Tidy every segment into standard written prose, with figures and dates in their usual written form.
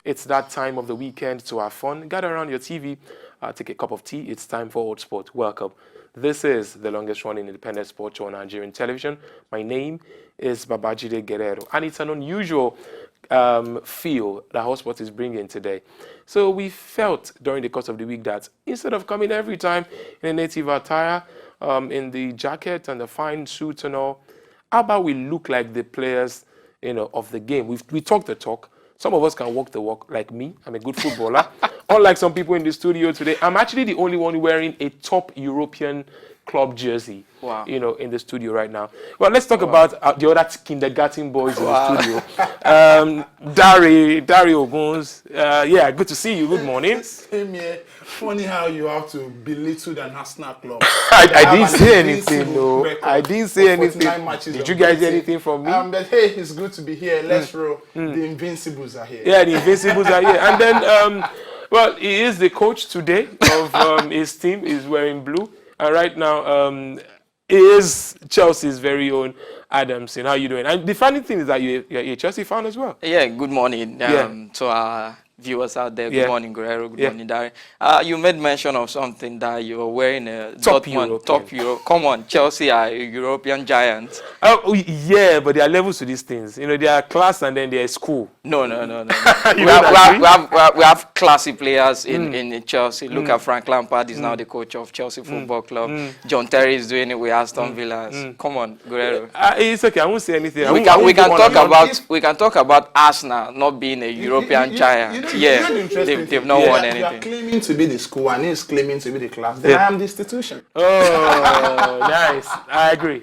It's that time of the weekend to have fun. Gather around your TV, take a cup of tea. It's time for Hotsport. Welcome. This is the longest running independent sports show on Nigerian television. My name is Babajide Guerrero, and it's an unusual feel that Hotsport is bringing today. So we felt during the course of the week that instead of coming every time in a native attire, in the jacket and the fine suit and all, how about we look like the players, of the game? We talk the talk. Some of us can walk the walk, like me. I'm a good footballer. Unlike some people in the studio today, I'm actually the only one wearing a top European club jersey. Wow. In the studio right now. Well, let's talk about the other kindergarten boys in the studio. Dari Oguns. Yeah, good to see you. Good morning. Same here. Funny how you have to belittle the national club. I didn't say anything, though. I didn't say anything. Did you guys hear anything from me? But hey, it's good to be here. Let's roll. The Invincibles are here. Yeah, the Invincibles are here. And then, well, he is the coach today of his team. He's wearing blue. And right now, he is Chelsea's very own Adamson. How are you doing? And the funny thing is that you're a Chelsea fan as well. Yeah, good morning to our viewers out there. Good morning, Guerrero. Good morning, Dari. You made mention of something that you were wearing a top Europe. Come on, Chelsea are European giants. Oh, yeah, but there are levels to these things. There are class and then there is school. No. we have classy players in Chelsea. Look at Frank Lampard. He's now the coach of Chelsea Football Club. John Terry is doing it with Aston Villa. Come on, Guerrero. It's okay. I won't say anything. We can talk about Arsenal not being a European giant. They've not won anything. You are claiming to be the school and he's claiming to be the class. Then I am the institution. Oh, nice. I agree.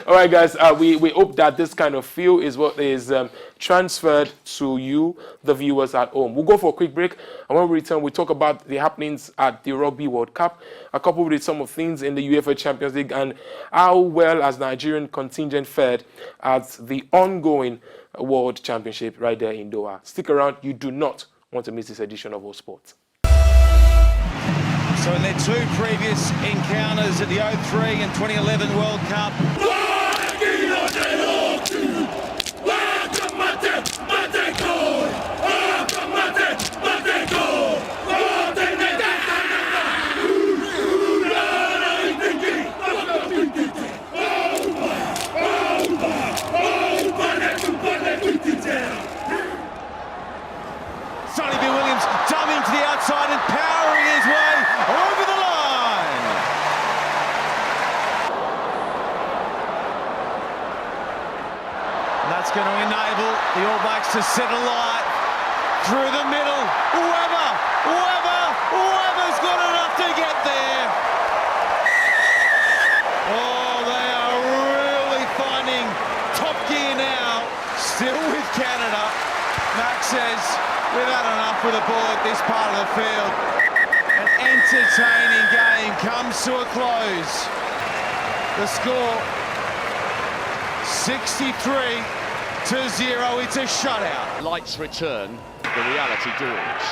All right, guys. We hope that this kind of feel is what is transferred to you, the viewers at home. We'll go for a quick break, and when we return, we talk about the happenings at the Rugby World Cup, coupled with some of things in the UEFA Champions League, and how well has Nigerian contingent fared at the ongoing World Championship right there in Doha. Stick around. You do not want to miss this edition of Hotsport. So in their two previous encounters at the 03 and 2011 World Cup, dumbing to the outside and powering his way over the line. And that's going to enable the All Blacks to set alight through the middle. Whoever's got enough to get there. Oh, they are really finding top gear now. Still with Canada. Max says, we've had enough with the ball at this part of the field. An entertaining game comes to a close. The score 63-0. It's a shutout. Lights return, the reality dawns.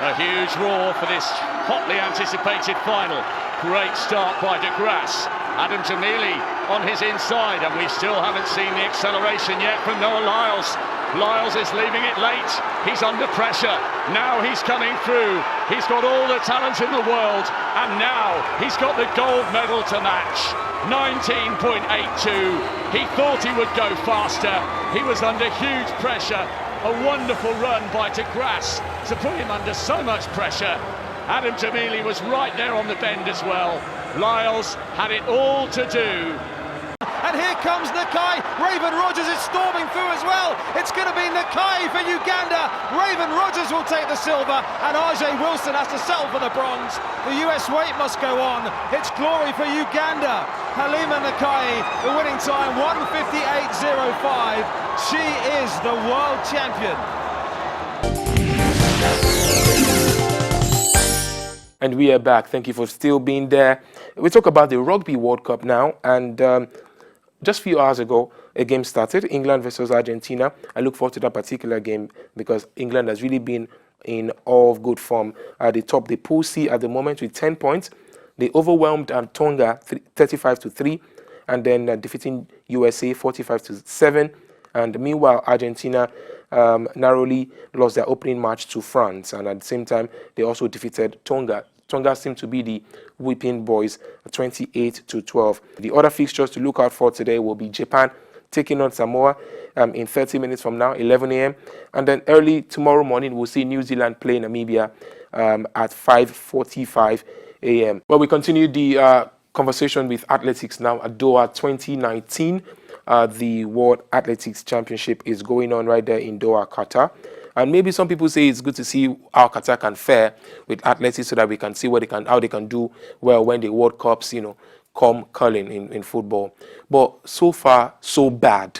A huge roar for this hotly anticipated final. Great start by De Grasse. Adam Jamili on his inside, and we still haven't seen the acceleration yet from Noah Lyles. Lyles is leaving it late. He's under pressure. Now he's coming through. He's got all the talent in the world, and now he's got the gold medal to match. 19.82. He thought he would go faster. He was under huge pressure. A wonderful run by De Grasse to put him under so much pressure. Adam Jamili was right there on the bend as well. Lyles had it all to do. And here comes Nakai. Raven Rogers is storming through as well. It's going to be Nakai for Uganda. Raven Rogers will take the silver, and RJ Wilson has to settle for the bronze. The US weight must go on. It's glory for Uganda. Halima Nakai, the winning time 1:58.05. She is the world champion. And we are back. Thank you for still being there. We talk about the Rugby World Cup now, and just a few hours ago, a game started, England versus Argentina. I look forward to that particular game because England has really been in all of good form at the top. The Pool C at the moment with 10 points. They overwhelmed Tonga 35-3, and then defeating USA 45-7. And meanwhile, Argentina narrowly lost their opening match to France, and at the same time, they also defeated Tonga. Tonga seemed to be the whipping boys, 28-12. The other fixtures to look out for today will be Japan taking on Samoa in 30 minutes from now, 11 a.m. And then early tomorrow morning, we'll see New Zealand play Namibia at 5:45 a.m. Well, we continue the conversation with athletics now at Doha 2019. The World Athletics Championship is going on right there in Doha, Qatar. And maybe some people say it's good to see how Qatar can fare with athletics so that we can see how they can do well when the World Cups, come calling in football. But so far, so bad.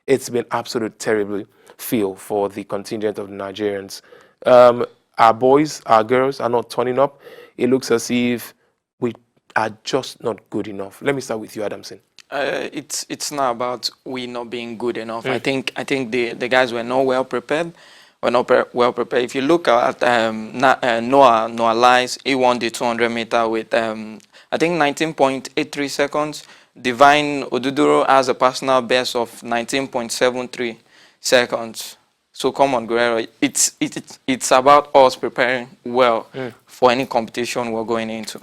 It's been absolute terrible feel for the contingent of the Nigerians. Our boys, our girls are not turning up. It looks as if we are just not good enough. Let me start with you, Adamson. It's not about we not being good enough. I think the guys were not well prepared. Well prepared. If you look at Noah Lyles, he won the 200 meter with I think 19.83 seconds. Divine Oduduro has a personal best of 19.73 seconds. So come on, Guerrero. It's about us preparing well for any competition we're going into.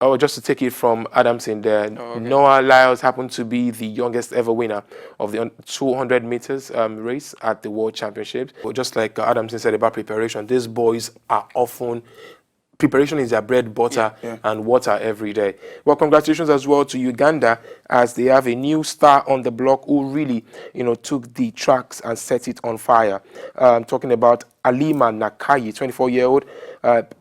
Oh, just to take it from Adamson there, okay. Noah Lyles happened to be the youngest ever winner of the 200 meters race at the World Championships. But just like Adamson said about preparation, these boys are often... Preparation is their bread, butter, and water every day. Well, congratulations as well to Uganda, as they have a new star on the block who really, took the tracks and set it on fire. Talking about Alima Nakayi, 24-year-old,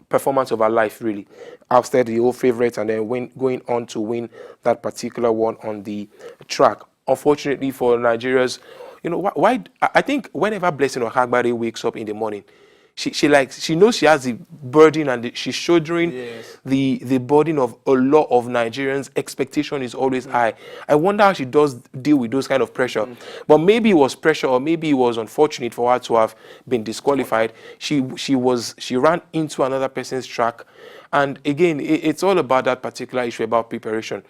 performance of her life, really. Ousted the old favorite and then going on to win that particular one on the track. Unfortunately for Nigeria's, why? I think whenever Blessing Ohagbare wakes up in the morning, she knows she has the burden and she's shouldering the burden of a lot of Nigerians. Expectation is always high. I wonder how she does deal with those kind of pressure. But maybe it was pressure, or maybe it was unfortunate for her to have been disqualified. She ran into another person's track, and again, it's all about that particular issue about preparation.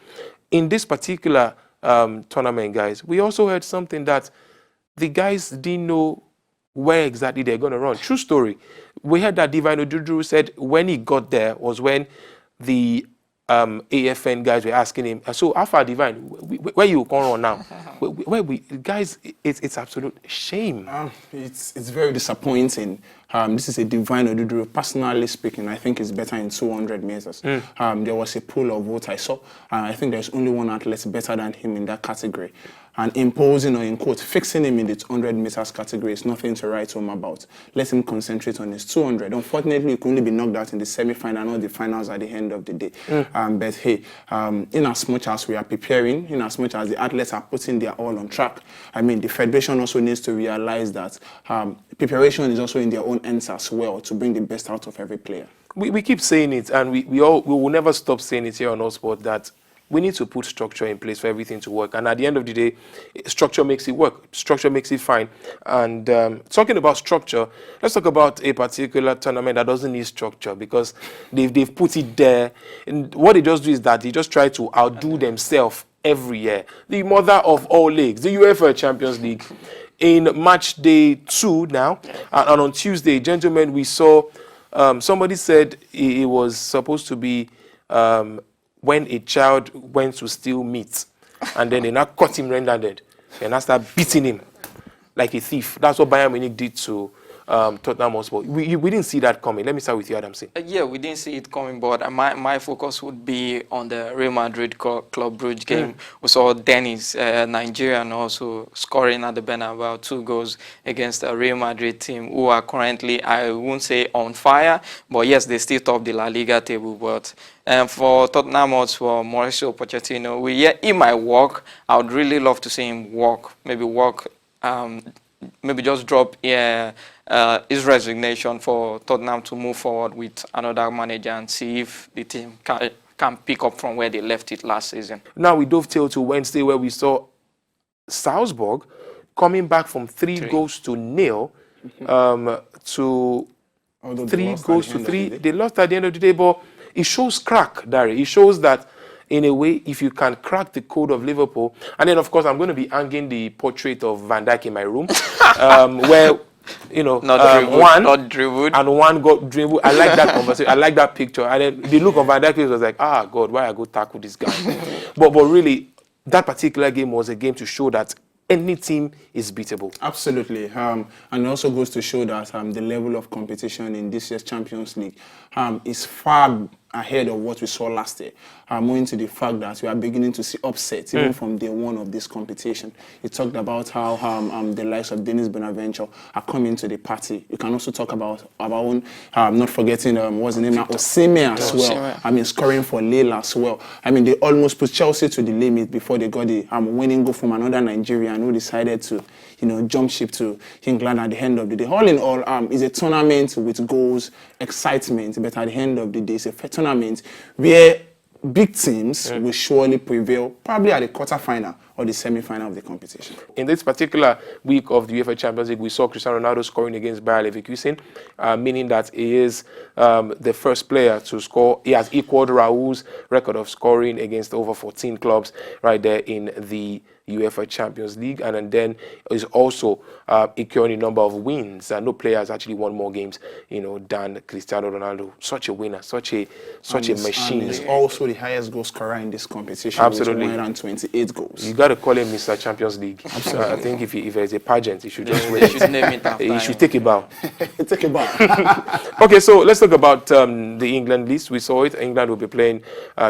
In this particular tournament, guys, we also heard something that the guys didn't know where exactly they're going to run. True story. We heard that Divine Oduduru said when he got there was when the AFN guys were asking him, so how far Divine, where you going on now? Guys, it's absolute shame. It's very disappointing. This is a Divine Oduduru. Personally speaking, I think it's better in 200 meters. There was a pool of votes I saw, and I think there's only one athlete better than him in that category. And imposing, or in quote, fixing him in the 200 meters category is nothing to write home about. Let him concentrate on his 200. Unfortunately, he could only be knocked out in the semi-final or the finals at the end of the day. But hey, in as much as we are preparing, in as much as the athletes are putting their all on track, I mean, the federation also needs to realize that preparation is also in their own hands as well to bring the best out of every player. We keep saying it, and we will never stop saying it here on Hotsport, that we need to put structure in place for everything to work. And at the end of the day, structure makes it work. Structure makes it fine. And talking about structure, let's talk about a particular tournament that doesn't need structure, because they've put it there. And what they just do is that they just try to outdo themselves every year. The mother of all leagues, the UEFA Champions League. In match day 2 now, and on Tuesday, gentlemen, we saw somebody said it was supposed to be when a child went to steal meat, and then they now caught him red-handed, and now start beating him like a thief. That's what Bayern Munich did to Tottenham Hotspur. We didn't see that coming. Let me start with you, Adamson. Yeah, we didn't see it coming, but my focus would be on the Real Madrid Club Brugge game. We saw Dennis, Nigerian, also scoring at the Bernabeu 2 goals against the Real Madrid team, who are currently, I won't say on fire, but yes, they still top the La Liga table. But for Tottenham Hotspur, Mauricio Pochettino, he might work. I would really love to see him work. Maybe just drop his resignation for Tottenham to move forward with another manager and see if the team can pick up from where they left it last season. Now we dovetail to Wednesday, where we saw Salzburg coming back from 3 goals to 0 to 3 goals to 3. They lost at the end of the day, but it shows crack, Dari. It shows that in a way, if you can crack the code of Liverpool, and then of course I'm going to be hanging the portrait of Van Dijk in my room, where not dribbled, and one got dribbled. I like that conversation. I like that picture. And then the look of Van Dijk was like, God, why I go tackle this guy? but really, that particular game was a game to show that any team is beatable. Absolutely. And it also goes to show that the level of competition in this year's Champions League is far ahead of what we saw last year. Owing to the fact that we are beginning to see upsets even from day one of this competition. You talked about how the likes of Dennis Bonaventure are coming to the party. You can also talk about our own, not forgetting, what's the name now, Osimhen as well. Scoring for Lille as well. They almost put Chelsea to the limit before they got the winning goal from another Nigerian who decided to jump ship to England at the end of the day. All in all, it's a tournament with goals, excitement, but at the end of the day, it's a tournament where big teams will surely prevail, probably at the quarter-final or the semi-final of the competition. In this particular week of the UEFA Champions League, we saw Cristiano Ronaldo scoring against Bayer Leverkusen, meaning that he is the first player to score. He has equaled Raul's record of scoring against over 14 clubs right there in the UEFA Champions League, and then is also equaling the number of wins. No player has actually won more games, than Cristiano Ronaldo. Such a winner, such a machine. And he's also the highest goal scorer in this competition. Absolutely, with 128 goals. You got to call him Mr. Champions League. I think if there's a pageant, he should just win. They should name it after he should take a bow. Take a bow. Okay, so let's talk about the England list. We saw it. England will be playing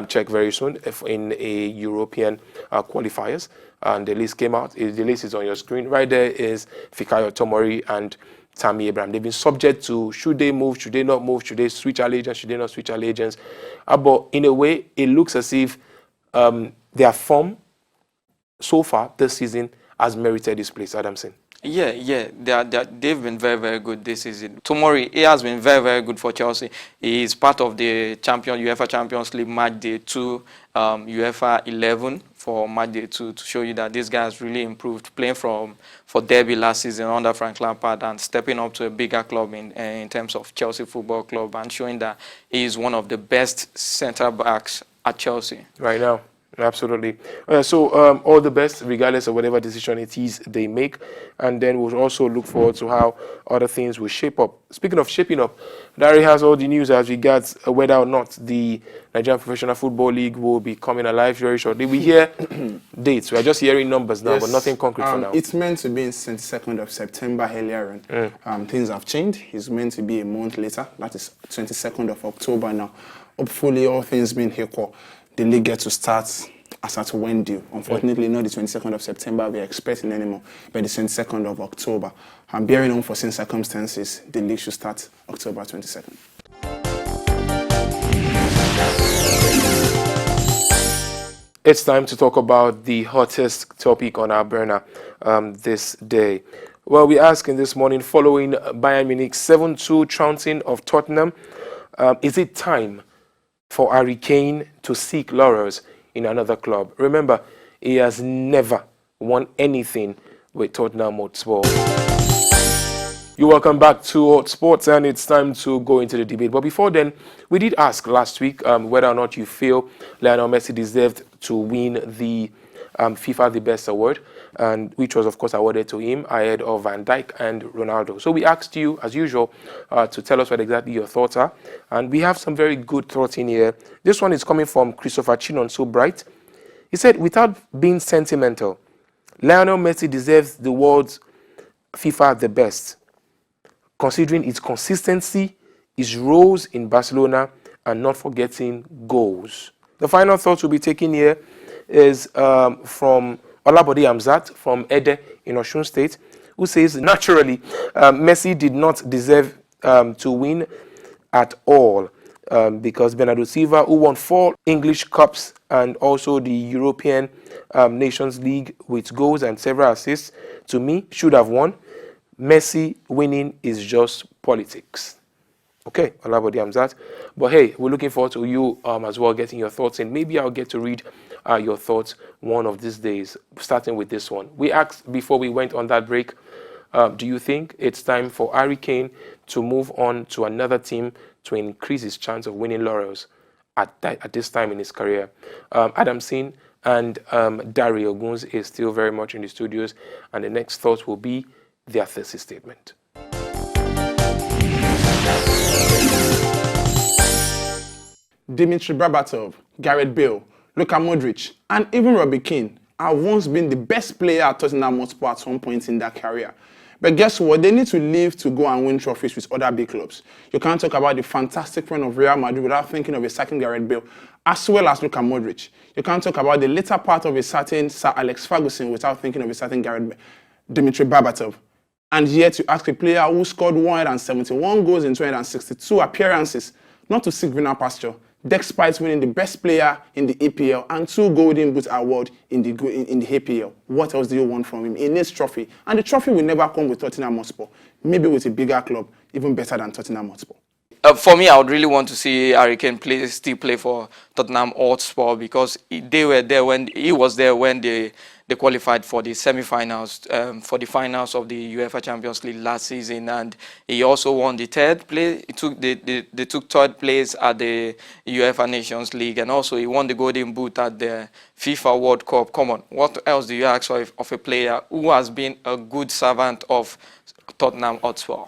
Czech very soon in a European qualifiers. And the list came out. The list is on your screen. Right there is Fikayo Tomori and Tammy Abraham. They've been subject to should they move, should they not move, should they switch allegiance, should they not switch allegiance. But in a way, it looks as if their form so far this season has merited this place, Adamson. Yeah, they've been very, very good this season. Tomori, he has been very, very good for Chelsea. He is part of the UEFA Champions League match day 2, UEFA 11 for match day 2 to show you that this guy has really improved, playing for Derby last season under Frank Lampard and stepping up to a bigger club in terms of Chelsea Football Club and showing that he is one of the best centre backs at Chelsea right now. Absolutely. So all the best, regardless of whatever decision it is they make. And then we'll also look forward to how other things will shape up. Speaking of shaping up, Larry has all the news as regards whether or not the Nigerian Professional Football League will be coming alive very shortly. We hear dates. We are just hearing numbers now, but nothing concrete for now. It's meant to be in 22nd of September earlier on. Things have changed. It's meant to be a month later. That is 22nd of October now. Hopefully, all things being equal, the league gets to start as at when due. Unfortunately, not the 22nd of September we're expecting anymore, but the 22nd of October. And bearing unforeseen circumstances, the league should start October 22nd. It's time to talk about the hottest topic on our burner this day. Well, we ask in this morning, following Bayern Munich's 7-2 trouncing of Tottenham, is it time for Harry Kane to seek laurels in another club? Remember, he has never won anything with Tottenham Hotspur. You're welcome back to Hotsports, and it's time to go into the debate. But before then, we did ask last week whether or not you feel Lionel Messi deserved to win the FIFA The Best award, and which was, of course, awarded to him ahead of Van Dijk and Ronaldo. So we asked you, as usual, to tell us what exactly your thoughts are, and we have some very good thoughts in here. This one is coming from Christopher Chinon, so bright. He said, without being sentimental, Lionel Messi deserves the world's FIFA The Best, considering its consistency, his roles in Barcelona, and not forgetting goals. The final thought we'll be taking here is from Olabode Amzat from Ede in Osun State, who says, naturally, Messi did not deserve to win at all because Bernardo Silva, who won 4 English Cups and also the European Nations League with goals and several assists, to me, should have won. Messi winning is just politics. Okay, Olabode Amzat. But hey, we're looking forward to you as well getting your thoughts in. Maybe I'll get to read your thoughts one of these days, starting with this one. We asked before we went on that break, do you think it's time for Harry Kane to move on to another team to increase his chance of winning laurels? at this time in his career. Adamson and Dario Guns is still very much in the studios, and the next thought will be their thesis statement. Dmitry Berbatov, Gareth Bale, Luka Modric, and even Robbie Keane have once been the best player at Tottenham Hotspur at some point in their career. But guess what? They need to leave to go and win trophies with other big clubs. You can't talk about the fantastic run of Real Madrid without thinking of a certain Gareth Bale, as well as Luka Modric. You can't talk about the later part of a certain Sir Alex Ferguson without thinking of a certain Dmitry Berbatov. And yet you ask a player who scored 171 goals in 262 appearances not to seek greener pasture, despite winning the best player in the EPL and 2 Golden Boot Award in the EPL. What else do you want from him? He needs trophy. And the trophy will never come with Tottenham Hotspur. Maybe with a bigger club, even better than Tottenham Hotspur. For me, I would really want to see Harry Kane still play for Tottenham Hotspur, because they were there when he was there when they qualified for the semi-finals, for the finals of the UEFA Champions League last season, and he also won the third place. They took third place at the UEFA Nations League, and also he won the Golden Boot at the FIFA World Cup. Come on, what else do you ask of a player who has been a good servant of Tottenham Hotspur?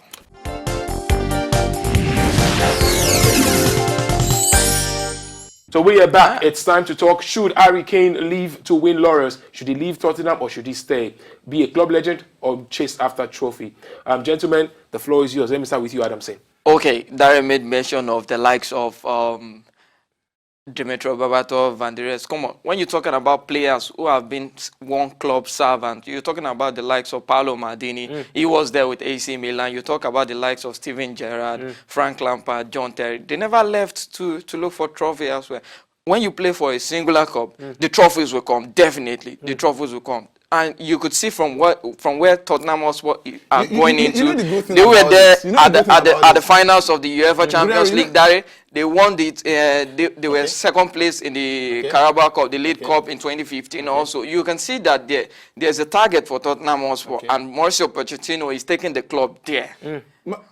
So we are back. It's time to talk. Should Harry Kane leave to win laurels? Should he leave Tottenham or should he stay? Be a club legend or chase after trophy? Gentlemen, the floor is yours. Let me start with you, Adamson. Okay, Darren made mention of the likes of Dmitry Berbatov and the rest. Come on, when you're talking about players who have been one club servant, you're talking about the likes of Paolo Maldini. He was there with AC Milan. You talk about the likes of Steven Gerrard, Frank Lampard, John Terry. They never left to look for trophy elsewhere. When you play for a singular club, the trophies will come. Definitely, the trophies will come. And you could see from where Tottenham Hotspur are going into. They were there at the finals of the UEFA Champions League. They won they were second place in the Carabao Cup, the League Cup in 2015 also. You can see that there's a target for Tottenham Hotspur, and Mauricio Pochettino is taking the club there.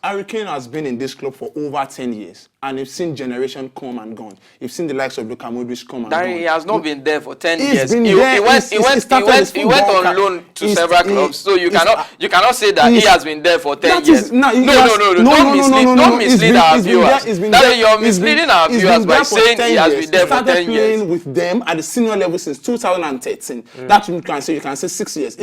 Harry Kane has been in this club for over 10 years, and you've seen generation come and gone. You've seen the likes of Luka Modric come and gone. He has not been there for 10 years. He went on loan to several clubs, so you cannot say that he has been there for 10 years. No. Don't mislead our viewers. You're misleading our viewers by saying he has been there for 10 years. He started playing with them at the senior level since 2013. That you can say 6 years.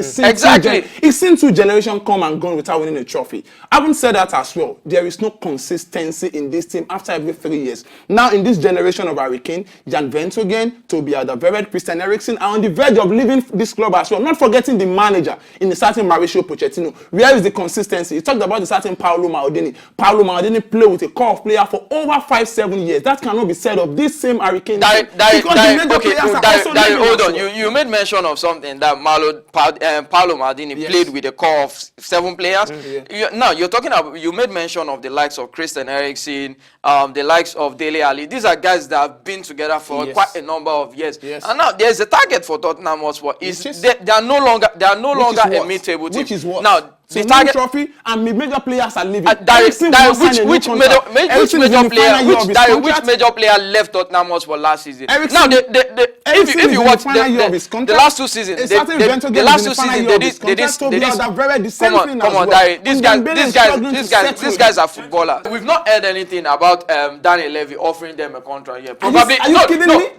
He's seen 2 generations come and gone without winning a trophy. Having said that as well, there is no consistency in this team after every 3 years. Now in this generation of Harry Kane, Jan Vertonghen, Toby Alderweireld, Christian Eriksen are on the verge of leaving this club as well. Not forgetting the manager in the certain Mauricio Pochettino. Where is the consistency? You talked about the certain Paolo Maldini. Paolo Maldini played with a core of player for over 5-7 years. That cannot be said of this same Harry Kane. Hold on. You made mention of something that Paolo Maldini played with a core of 7 players. Now you're talking about. You made mention of the likes of Christian Eriksen, the likes of Dele Alli. These are guys that have been together for quite a number of years. And now there's a target for Tottenham Hotspur. They are no longer a mid-table team. Which is what? Now the target trophy and major players are leaving. Which major player left Tottenham Hotspur last season? Now if you watch the last 2 seasons, the last 2 seasons they did. Come on, Dari. These guys are footballers. We've not heard anything about Daniel Levy offering them a contract yet. Probably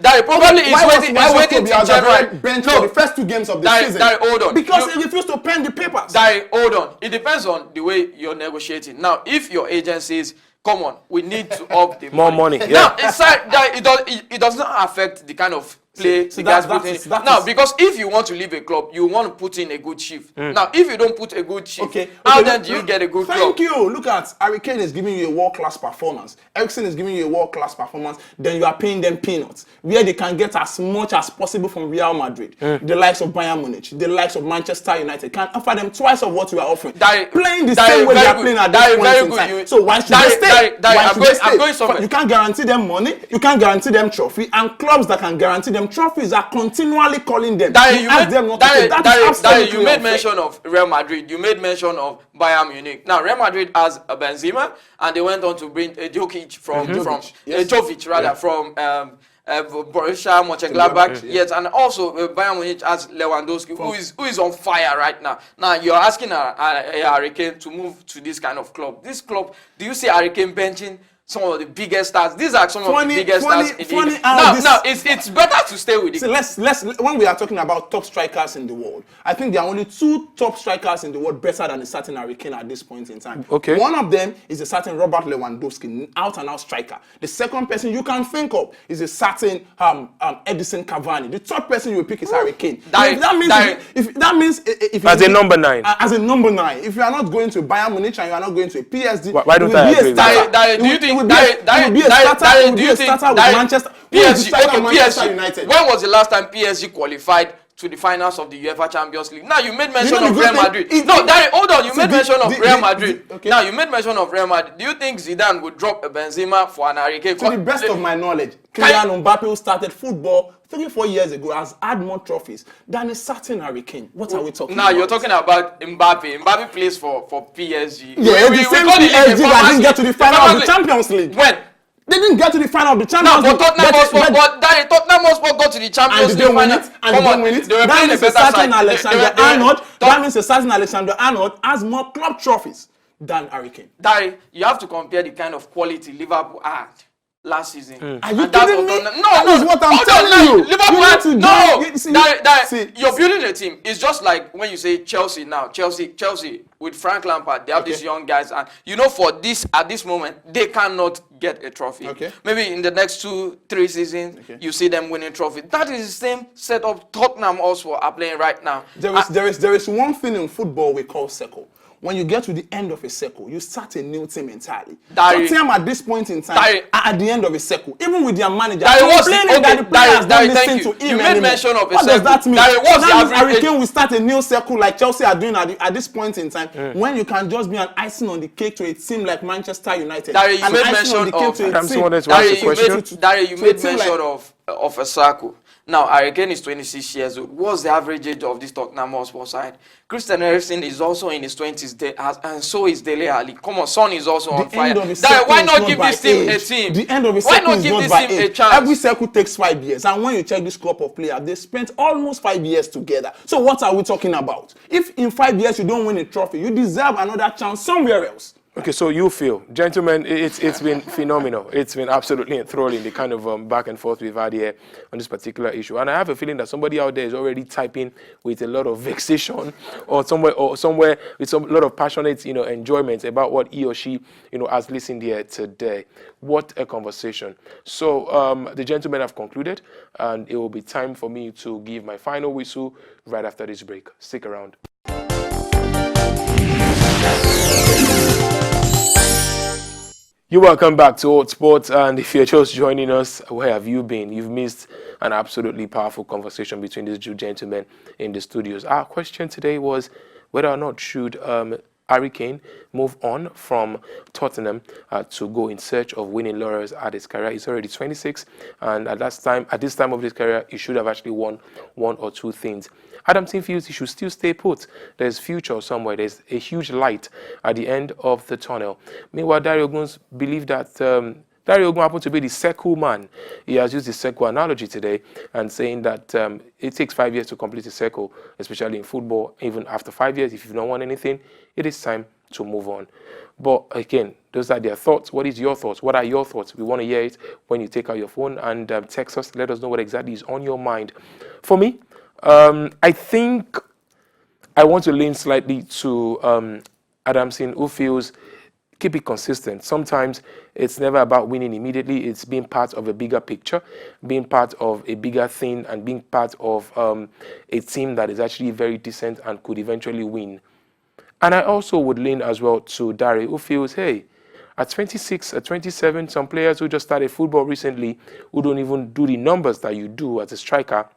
Dari probably is waiting till January. Bench for the first 2 games of the season. Dari, hold on. Because he refused to pen the papers. Dari, hold on. It depends on the way you're negotiating. Now, if your agencies, come on, we need to up the more money. Now, it does not affect the kind of play the guys put in. Now, because if you want to leave a club, you want to put in a good shift. Now, if you don't put a good shift, how then do you get a good club? Thank you. Look at Harry Kane is giving you a world-class performance. Eriksen is giving you a world-class performance. Then you are paying them peanuts, where they can get as much as possible from Real Madrid. The likes of Bayern Munich, the likes of Manchester United can offer them twice of what we are offering. Playing the same way they are playing at this point in time. So why should they stay? You can't guarantee them money. You can't guarantee them trophy. And clubs that can guarantee them them trophies are continually calling them. You made mention of Real Madrid. You made mention of Bayern Munich. Now Real Madrid has Benzema, and they went on to bring Jokic from Borussia Mönchengladbach. Yes, and also Bayern Munich has Lewandowski, who is on fire right now. Now you're asking Harry Kane to move to this kind of club. This club, do you see Harry Kane benching some of the biggest stars? These are some of the biggest stars in the league. Now it's better to stay with it. So let's when we are talking about top strikers in the world, I think there are only 2 top strikers in the world better than a certain Harry Kane at this point in time. Okay. One of them is a certain Robert Lewandowski, out and out striker. The second person you can think of is a certain Edison Cavani. The third person you will pick is Harry Kane. That means as a number 9. As a number 9. If you are not going to Bayern Munich and you are not going to a PSG, why don't I agree with that? Do you think Manchester United? When was the last time PSG qualified to the finals of the UEFA Champions League? Now you made mention of Real Madrid. Hold on. You made mention of Real Madrid. Now you made mention of Real Madrid. Do you think Zidane would drop a Benzema for an Harry Kane? To the best of my knowledge, Kylian Mbappe, who started football 3-4 years ago, has had more trophies than a certain Harry Kane. What are we talking about? Now you're talking about Mbappe. Mbappe plays for PSG. Yeah, the same PSG that didn't get to the final of the Champions League. When? They didn't get to the final of the Champions League. Tottenham Hotspur got to the Champions League final. And they win it. That means a certain Alexander Arnold. That means a certain Alexander Arnold has more club trophies than Harry Kane. Dari, you have to compare the kind of quality Liverpool had last season. Are you kidding me? That is what I'm telling you. Liverpool, you're building a team. It's just like when you say Chelsea now. Chelsea with Frank Lampard, they have these young guys, and for this at this moment they cannot get a trophy. Maybe in the next 2-3 seasons you see them winning trophy. That is the same setup Tottenham also are playing right now. There is one thing in football we call circle. When you get to the end of a circle, you start a new team entirely. Tottenham at this point in time are at the end of a circle. Even with their manager, complaining that the players don't listen to him anymore. What does that mean? That means Harry Kane will start a new circle like Chelsea are doing at this point in time, when you can just be an icing on the cake to a team like Manchester United. You made mention of a circle. Now, Harry Kane is 26 years old. What's the average age of this Tottenham Hotspur side? Christian Eriksen is also in his 20s, and so is Dele Alli. Come on, Son is also on fire. Why not give this team a team? The end of a circle is not by age. Every circle takes 5 years. And when you check this crop of players, they spent almost 5 years together. So what are we talking about? If in 5 years you don't win a trophy, you deserve another chance somewhere else. Okay, so you feel, gentlemen, it's been phenomenal. It's been absolutely enthralling, the kind of back and forth we've had here on this particular issue. And I have a feeling that somebody out there is already typing with a lot of vexation or somewhere with a lot of passionate, enjoyment about what he or she, has listened here today. What a conversation. So the gentlemen have concluded, and it will be time for me to give my final whistle right after this break. Stick around. You're welcome back to Hotsports, and if you're just joining us, where have you been? You've missed an absolutely powerful conversation between these two gentlemen in the studios. Our question today was whether or not should Harry Kane move on from Tottenham to go in search of winning laurels at his career. He's already 26, and at this time of his career, he should have actually won 1 or 2 things. Adam Team feels he should still stay put. There's future somewhere. There's a huge light at the end of the tunnel. Meanwhile, Dario Ogun's believe that Dario Ogun happened to be the circle man. He has used the circle analogy today and saying that it takes 5 years to complete a circle, especially in football. Even after 5 years, if you've not won anything, it is time to move on. But again, those are their thoughts. What is your thoughts? What are your thoughts? We want to hear it when you take out your phone and text us. Let us know what exactly is on your mind. For me, I think I want to lean slightly to Adamson, who feels keep it consistent. Sometimes it's never about winning immediately. It's being part of a bigger picture, being part of a bigger thing, and being part of a team that is actually very decent and could eventually win. And I also would lean as well to Dari, who feels, hey, at 26, at 27, some players who just started football recently, who don't even do the numbers that you do as a striker,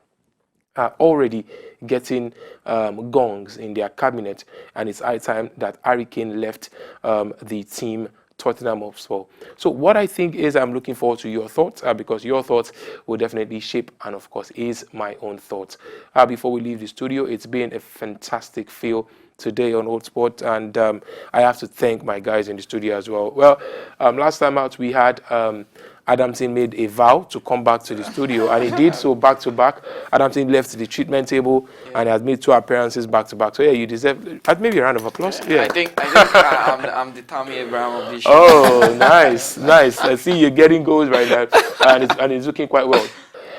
are already getting gongs in their cabinet, and it's high time that Harry Kane left the team Tottenham Hotspur. So what I think is I'm looking forward to your thoughts because your thoughts will definitely shape and of course is my own thoughts. Before we leave the studio, it's been a fantastic feel today on Hotspot, and I have to thank my guys in the studio as well. Well, last time out we had Adamson made a vow to come back to the studio, and he did so back to back. Adamson left the treatment table and has made 2 appearances back to back. So yeah, you deserve maybe a round of applause. Yeah, I think I'm the Tammy Abraham of this show. Oh, nice. I see you're getting goals right now, and it's looking quite well.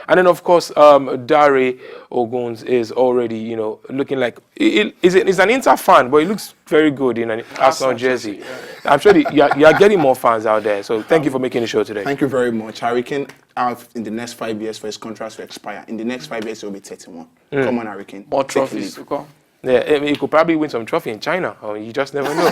And then, of course, Dare Oguns is already, looking like he's an Inter fan, but he looks very good in an Arsenal jersey. Yeah. I'm sure you are getting more fans out there. So thank you for making the show today. Thank you very much. Harry Kane out in the next 5 years for his contract to expire. In the next 5 years, he will be 31. Come on, Harry Kane. More trophies to come. Yeah, you could probably win some trophy in China, or you just never know.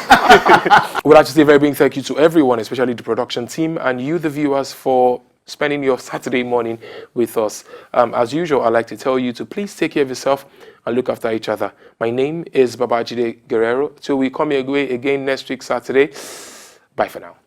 We'd like to say a very big thank you to everyone, especially the production team and you, the viewers, for spending your Saturday morning with us. As usual, I'd like to tell you to please take care of yourself and look after each other. My name is Babajide Guerrero. Till we come your way again next week, Saturday. Bye for now.